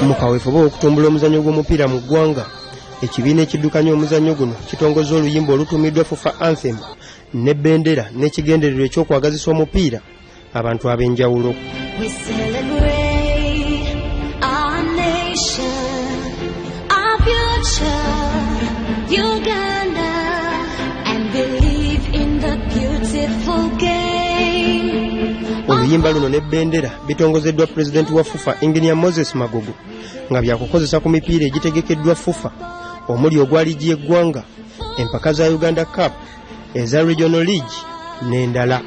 Mu kaweefube okutumbula omuzannyo gw'omupiira mu ggwanga, ekibiina ekiddukanya omuzannyo guno kitongoza oluyimba olutuumiddwa FUFA Anthem ne bendera n'ekigendererwa ekyokwagazisa omupiira abantu ab'enjawulo. Oluyimba luno ne bendera bitongozeddwa pulezidenti wa FUFA Engineer Moses Magogo nga byakukozesa ku mipiira egitegekeddwa FUFA omuli ogwa liigi y'eggwanga, empaka za Uganda Cup, eza Regional League n'endala.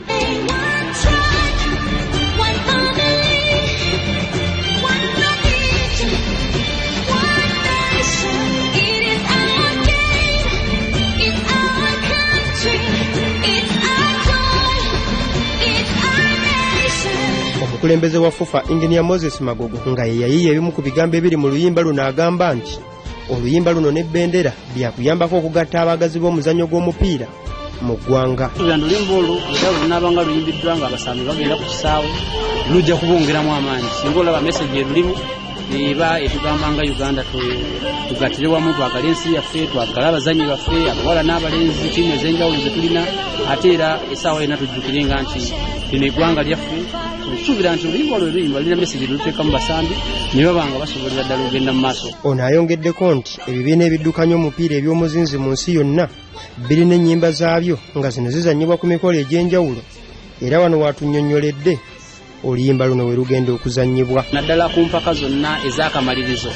Omukulembeze wa FUFA Engineer Moses Magogo nga ye yayiiya ebimu ku bigambo ebiri mu luyimba luno agamba nti oluyimba luno ne bendera byakuyambako okugatta abagazi b'omuzannyo gw'omupiira mu ggwanga. Oluyimba olwo era lunaabanga luyimbiddwa nga abasambi bagenda ku kisaawe lujja kubongeramu amaanyi. Singa olaba meseji erulimu eba etugamba nga Uganda tugattire wamu, twagala ensi yaffe, twagala abazannyi baffe, abawala n'abalenzi, ttiimu ez'enjawulo ze tulina, ate era essaawa yonna tujjukirenga nti lino eggwanga lyaffe. Tusuubira nti oluyimba olwo luyimba lirina meseji luteeka mu basambi ne baba nga basobolera ddala ogenda mu maaso. Ono ayongeddeko nti ebibiina ebiddukanya omupiira eby'omuzinzi mu nsi yonna birina ennyimba zaabyo nga zino zizannyibwa ku mikolo egy'enjawulo, era wano watunnyonnyoledde oluyimba luno we rugenda okuzannyibwa naddala ku mpaka zonna ez'akamalirizo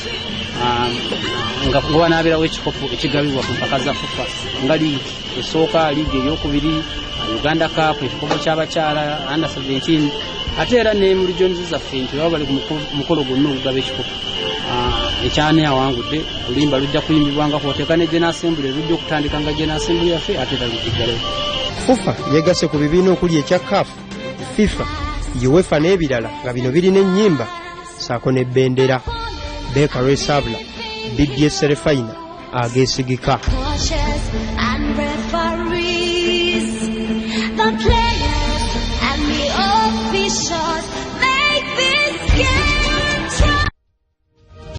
nga wanaabirawo ekikopo ekigabibwa ku mpaka za FUFA nga liigi esooka, liigi eyokubiri, Uganda Cup, ekikopo ky'abakyala under 17, ate era ne mu regions zaffe nti baba bali ku mukolo gwonna ogugaba ekikopo ekyane awangudde. Oluyimba lujja kuyimbibwanga kwoteeka ne General Assembly lujja okutandika nga General Assembly yaffe ate era lukiggalewo. FUFA yegasse ku bibiina okuli ekya CAF, FIFA, UEFA n'ebirala nga bino birina ennyimba saako ne bendera. Beka Resabla, BDS Serefina, ageesigika.